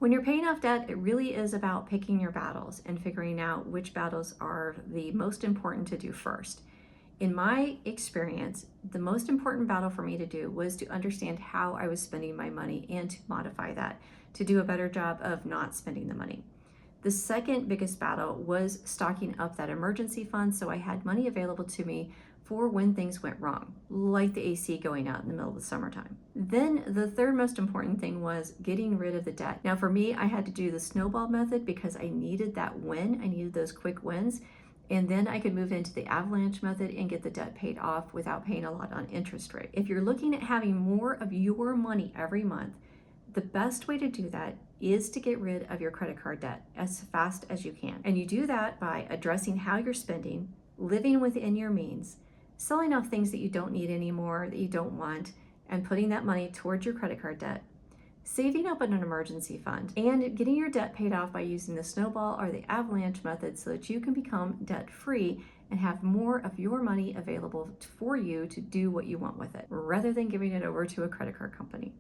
When you're paying off debt, it really is about picking your battles and figuring out which battles are the most important to do first. In my experience, the most important battle for me to do was to understand how I was spending my money and to modify that, to do a better job of not spending the money. The second biggest battle was stocking up that emergency fund so I had money available to me for when things went wrong, like the AC going out in the middle of the summertime. Then the third most important thing was getting rid of the debt. Now for me, I had to do the snowball method because I needed that win. I needed those quick wins. And then I could move into the avalanche method and get the debt paid off without paying a lot on interest rate. If you're looking at having more of your money every month, the best way to do that is to get rid of your credit card debt as fast as you can. And you do that by addressing how you're spending, living within your means, selling off things that you don't need anymore, that you don't want, and putting that money towards your credit card debt, saving up in an emergency fund, and getting your debt paid off by using the snowball or the avalanche method so that you can become debt-free and have more of your money available for you to do what you want with it, rather than giving it over to a credit card company.